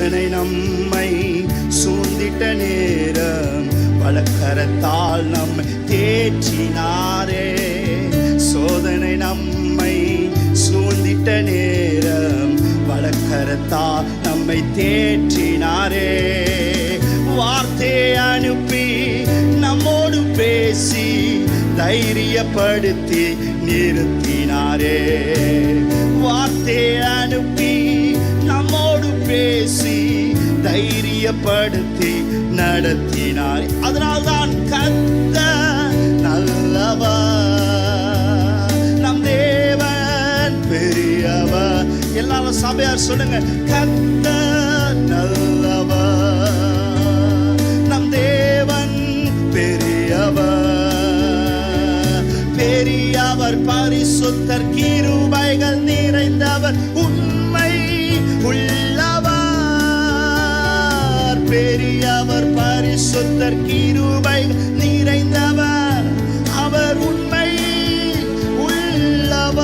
சோதனை நம்மை சூழ்ந்திட்ட நேரம் வலக்கரத்தால் நம்மை தேற்றினாரே. சோதனை நம்மை சூழ்ந்திட்ட நேரம் வலக்கரத்தால் நம்மை தேற்றினாரே. வார்த்தையை அனுப்பி நம்மோடு பேசி தைரியப்படுத்தி நிறுத்தினாரே. வார்த்தையை அனுப்பி நம்மோடு பேசி தைரியப்படுத்தி நடத்தினார். அதனால்தான் கர்த்தர் நல்லவர், நம் தேவன் பெரியவர். எல்லாரும் சபையார் சொல்லுங்க, கர்த்தர் நல்லவர், நம் தேவன் பெரியவர். பெரியவர், பரிசுத்தர், கிருபைகள் நிறைந்தவர், உண்மை உள்ளவர். பெரியவர், பரிசுத்தர், கிருபைகள் நிறைந்தவர், அவர் உண்மை உள்ளவர்.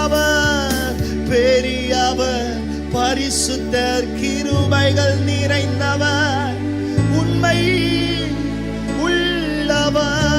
அவர் பெரியவர், பரிசுத்தர், கிருபைகள் நிறைந்தவர், உண்மை உள்ளவர்.